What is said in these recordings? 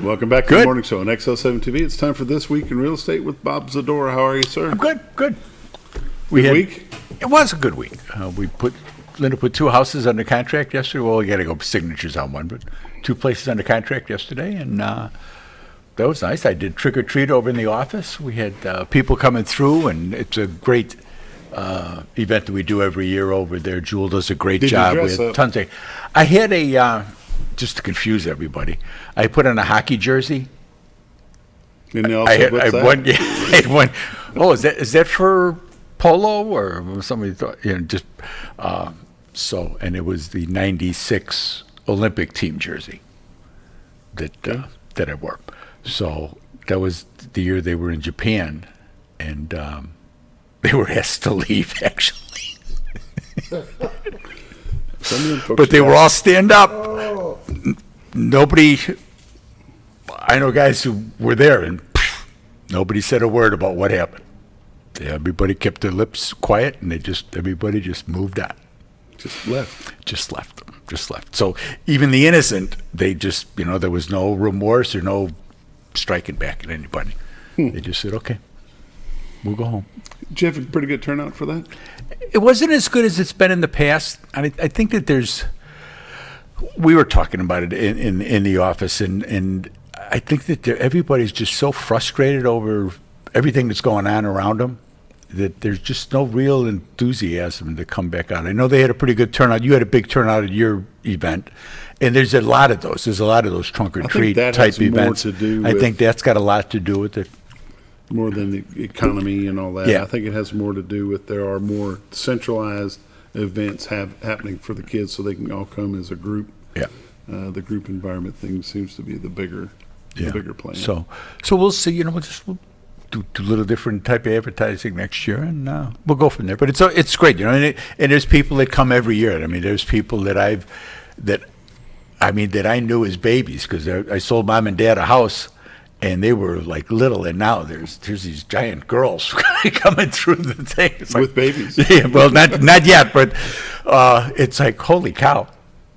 Welcome back to the morning show on XL7 TV. It's time for This Week in Real Estate with Bob Zadora. How are you, sir? I'm good. Good week? It was a good week. Linda put 2 houses under contract yesterday. Well, we got to go signatures on one, but 2 places under contract yesterday, and that was nice. I did trick or treat over in the office. We had people coming through, and it's a great event that we do every year over there. Jewel does a great job. We had tons of. I had a just to confuse everybody. I put on a hockey jersey. And I had one. Oh, is that for polo or somebody thought? Just so, and it was the '96 Olympic team jersey that I wore. So that was the year they were in Japan, and they were asked to leave actually. But they were all stand up. Oh. Nobody. I know guys who were there, and nobody said a word about what happened. Everybody kept their lips quiet, and everybody just moved on. Just left. So even the innocent, they just, there was no remorse or no striking back at anybody. They just said, okay, we'll go home. Did you have a pretty good turnout for that? It wasn't as good as it's been in the past. I think that we were talking about it in the office, and I think that everybody's just so frustrated over everything that's going on around them that there's just no real enthusiasm to come back out. I know they had a pretty good turnout. You had a big turnout at your event, and there's a lot of those. There's a lot of those trunk or treat type events. I think that's got a lot to do with it. More than the economy and all that. Yeah. I think it has more to do with there are more centralized events happening for the kids so they can all come as a group. Yeah. The group environment thing seems to be the bigger plan. So we'll see. We'll do a little different type of advertising next year, and we'll go from there. But it's great, and there's people that come every year. I mean, there's people that I knew as babies because I sold mom and dad a house. And they were like little, and now there's these giant girls coming through the thing. It's with babies. Yeah, well, not yet, but it's like, holy cow.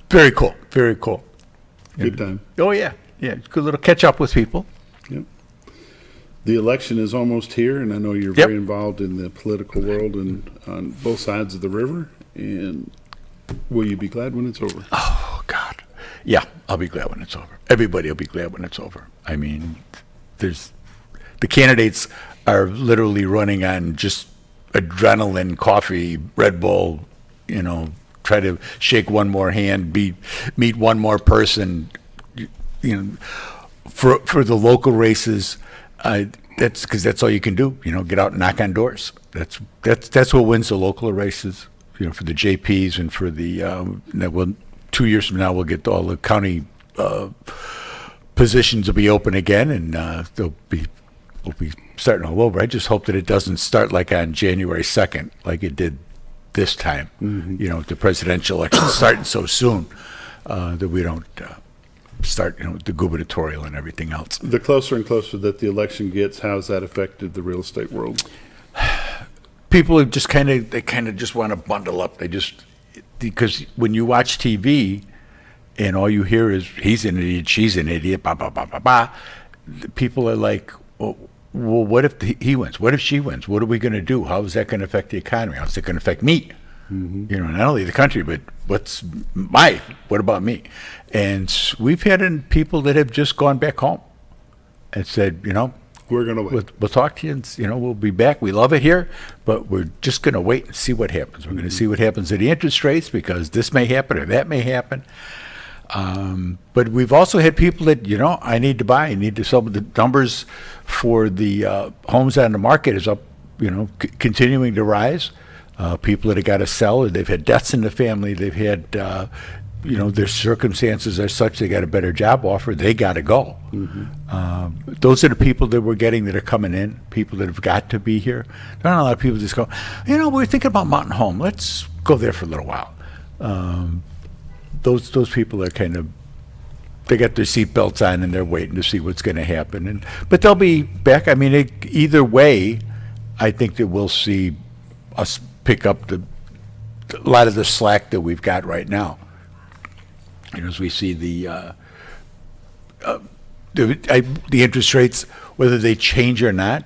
Very cool. Good time. Oh, yeah. Good little catch up with people. Yep. The election is almost here, and I know you're very involved in the political world and on both sides of the river. And will you be glad when it's over? Oh, God. Yeah, I'll be glad when it's over. Everybody will be glad when it's over. I mean, the candidates are literally running on just adrenaline, coffee, Red Bull, try to shake one more hand, meet one more person, for the local races. That's because that's all you can do, get out and knock on doors. That's what wins the local races, for the JPs and for the, 2 years from now, we'll get all the county positions will be open again, and we'll be starting all over. I just hope that it doesn't start like on January 2nd, like it did this time. Mm-hmm. The presidential election starting so soon that we don't start, the gubernatorial and everything else. The closer and closer that the election gets, how has that affected the real estate world? People just kind of just want to bundle up. Because when you watch TV and all you hear is he's an idiot, she's an idiot, blah, blah, blah, blah, blah, people are like, well, what if he wins? What if she wins? What are we going to do? How is that going to affect the economy? How is it going to affect me? Mm-hmm. Not only the country, but what about me? And we've had people that have just gone back home and said, we're going to wait. We'll talk to you, and we'll be back. We love it here, but we're just going to wait and see what happens. We're going to see what happens to the interest rates because this may happen or that may happen. But we've also had people that, I need to buy. I need to sell. The numbers for the homes on the market is up, continuing to rise. People that have got to sell, or they've had deaths in the family. They've had, their circumstances are such they got a better job offer. They got to go. Mm-hmm. Those are the people that we're getting that are coming in, people that have got to be here. There aren't a lot of people just go, we're thinking about Mountain Home. Let's go there for a little while. Those people are they got their seatbelts on and they're waiting to see what's going to happen. But they'll be back. I mean, either way, I think that we'll see us pick up a lot of the slack that we've got right now. As we see the the interest rates, whether they change or not,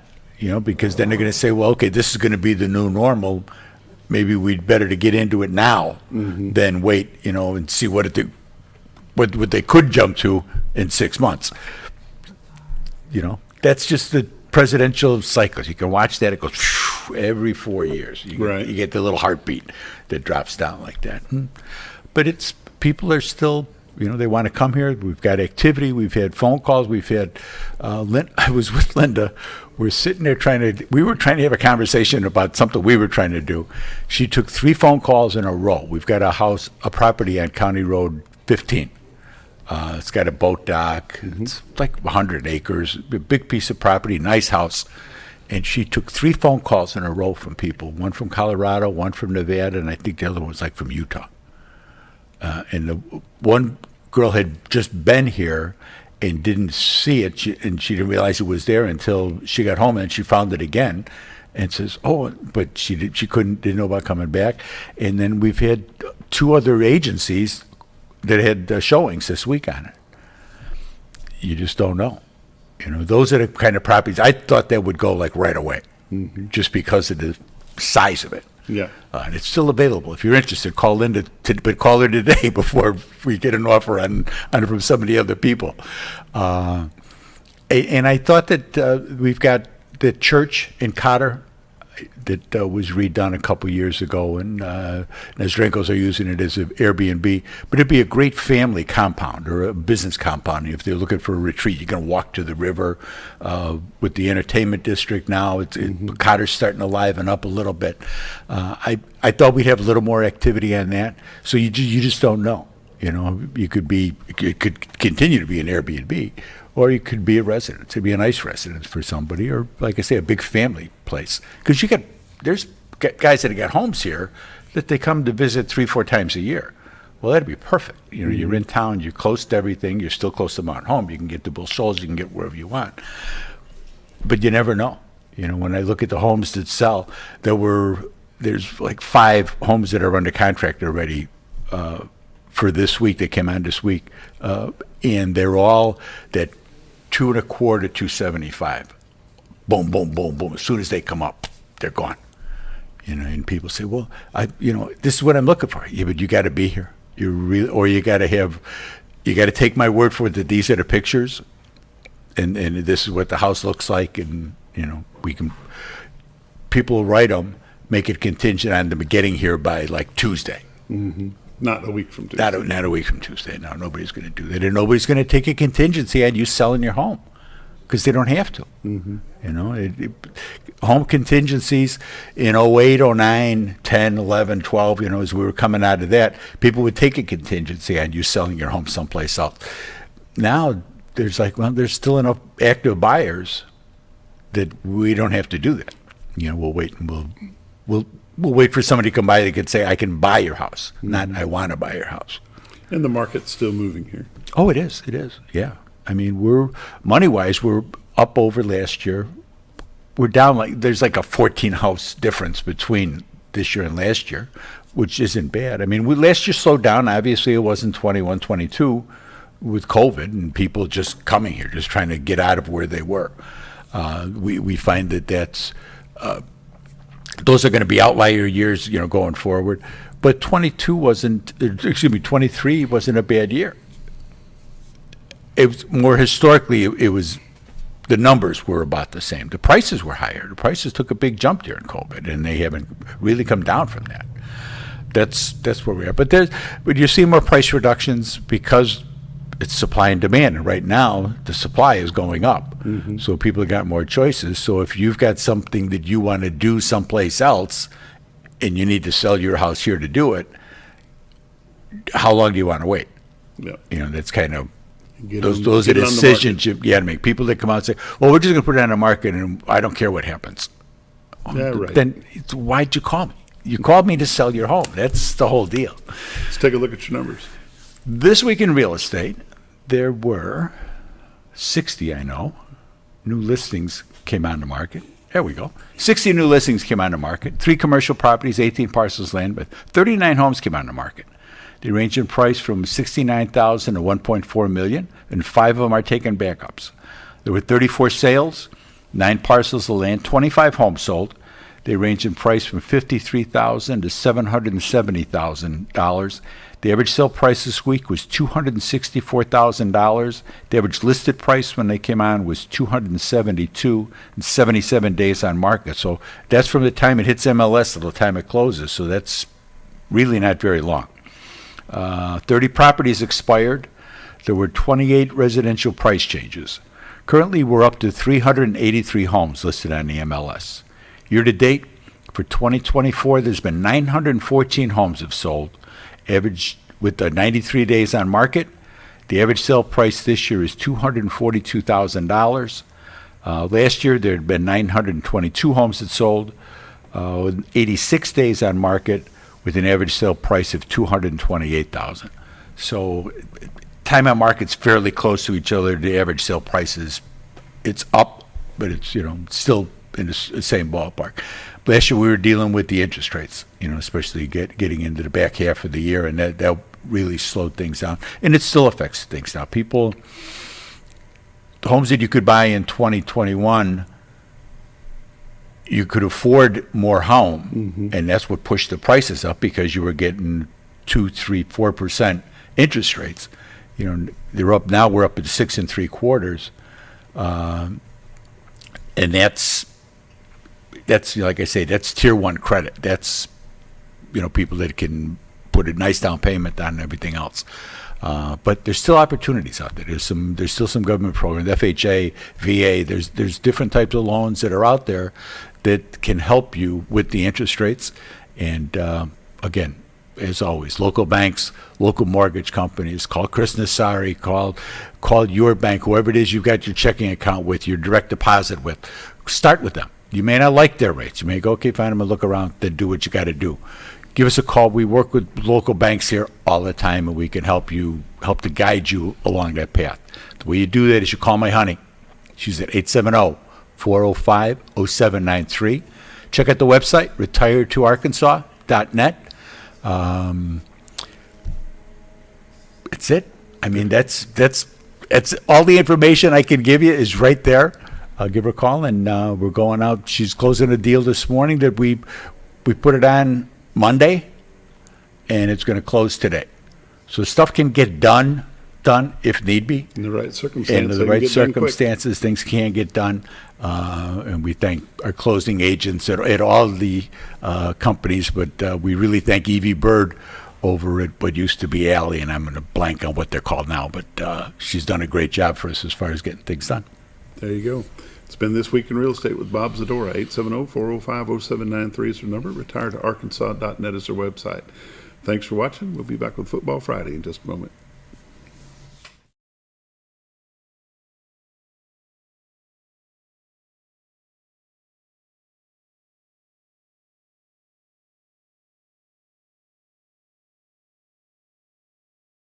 because then they're going to say, well, okay, this is going to be the new normal. Maybe we'd better to get into it now than wait, and see what they could jump to in 6 months. That's just the presidential cycles. You can watch that. It goes every 4 years. You get the little heartbeat that drops down like that. But people are still, they want to come here. We've got activity. We've had phone calls. We've had, I was with Linda. We're sitting there we were trying to have a conversation about something we were trying to do. She took 3 phone calls in a row. We've got a property on County Road 15. It's got a boat dock. It's like 100 acres, a big piece of property, nice house. And she took 3 phone calls in a row from people, one from Colorado, one from Nevada, and I think the other one was like from Utah. And the one girl had just been here and didn't see it, and she didn't realize it was there until she got home, and she found it again and says, oh, but she didn't know about coming back. And then we've had 2 other agencies that had showings this week on it. You just don't know. Those are the kind of properties I thought that would go like right away, just because of the size of it. Yeah. And it's still available. If you're interested, call Linda, but call her today before we get an offer on from some of the other people. And I thought that we've got the church in Cotter that was redone a couple years ago, and Nesdrenkos are using it as an Airbnb. But it'd be a great family compound or a business compound. If they're looking for a retreat, you can walk to the river. With the entertainment district now, Cotter's starting to liven up a little bit. I thought we'd have a little more activity on that. So you just don't know. It could continue to be an Airbnb, or you could be a residence. It'd be a nice residence for somebody, or like I say, a big family place. Because there's guys that have got homes here that they come to visit 3-4 times a year. Well, that'd be perfect. You're in town, you're close to everything, you're still close to Mount Home. You can get to Bull Shoals, you can get wherever you want. But you never know. When I look at the homes that sell, there's like 5 homes that are under contract already for this week. They came on this week, and they're all that 2.25 to 275. Boom, boom, boom, boom. As soon as they come up, they're gone. And people say, "Well, this is what I'm looking for." Yeah, but you got to be here. You got to take my word for it that these are the pictures, and this is what the house looks like, and people will write them, make it contingent on them getting here by like Tuesday. Not a week from Tuesday. Not a week from Tuesday. No, nobody's going to do that. And nobody's going to take a contingency on you selling your home because they don't have to. Home contingencies in 08, 09, 10, 11, 12, as we were coming out of that, people would take a contingency on you selling your home someplace else. Now, there's still enough active buyers that we don't have to do that. We'll wait and we'll wait for somebody to come by that can say, I can buy your house, not I want to buy your house. And the market's still moving here. Oh, it is. Yeah. I mean, we're money-wise, we're up over last year. We're down there's like a 14 house difference between this year and last year, which isn't bad. I mean, last year slowed down. Obviously, it wasn't 21, 22 with COVID and people just coming here, just trying to get out of where they were. We find that's those are going to be outlier years, going forward. But 23 wasn't a bad year. It was more historically, it was the numbers were about the same. The prices were higher. The prices took a big jump during COVID, and they haven't really come down from that. That's where we are. But you see more price reductions because it's supply and demand. And right now, the supply is going up. So people have got more choices. So if you've got something that you want to do someplace else and you need to sell your house here to do it, how long do you want to wait? Yeah. That's kind of, those are decisions you got to make. People that come out and say, well, we're just going to put it on the market and I don't care what happens. Yeah, right. Then why'd you call me? You called me to sell your home. That's the whole deal. Let's take a look at your numbers. This week in real estate, there were 60, new listings came on the market. There we go. 60 new listings came on the market. 3 commercial properties, 18 parcels land, but 39 homes came on the market. They range in price from $69,000 to $1.4 million, and 5 of them are taking backups. There were 34 sales, 9 parcels of land, 25 homes sold. They range in price from $53,000 to $770,000. The average sale price this week was $264,000. The average listed price when they came on was $272, and 77 days on market. So that's from the time it hits MLS to the time it closes. So that's really not very long. 30 properties expired. There were 28 residential price changes. Currently, we're up to 383 homes listed on the MLS. Year to date, for 2024, there's been 914 homes have sold, average with the 93 days on market. The average sale price this year is $242,000. Last year, there had been 922 homes that sold, 86 days on market, with an average sale price of $228,000. So, time on market's fairly close to each other. The average sale price it's up, but it's still in the same ballpark. Last year we were dealing with the interest rates, especially getting into the back half of the year, and that really slowed things down. And it still affects things now. People, the homes that you could buy in 2021, you could afford more home, and that's what pushed the prices up because you were getting 2, 3, 4% interest rates. They're up now. We're up at 6 3/4, and that's like I say, that's tier 1 credit. That's people that can put a nice down payment on and everything else. But there's still opportunities out there. There's still some government programs, FHA, VA. There's different types of loans that are out there that can help you with the interest rates. And again, as always, local banks, local mortgage companies. Call Chris Nassari. Call your bank, whoever it is you've got your checking account with, your direct deposit with. Start with them. You may not like their rates. You may go, okay, fine, I'm going to look around, then do what you got to do. Give us a call. We work with local banks here all the time, and we can help to guide you along that path. The way you do that is you call my honey. She's at 870-405-0793. Check out the website, retiredtoarkansas.net. That's it. I mean, that's all the information I can give you is right there. I'll give her a call, and we're going out. She's closing a deal this morning that we put it on Monday, and it's going to close today. So stuff can get done if need be. In the right circumstances. In the right circumstances, things can get done. And we thank our closing agents at all the companies, but we really thank Evie Bird over at what used to be Alley, and I'm going to blank on what they're called now, but she's done a great job for us as far as getting things done. There you go. It's been This Week in Real Estate with Bob Zadora. 870-405-0793 is their number. Retiredtoarkansas.net is their website. Thanks for watching. We'll be back with Football Friday in just a moment.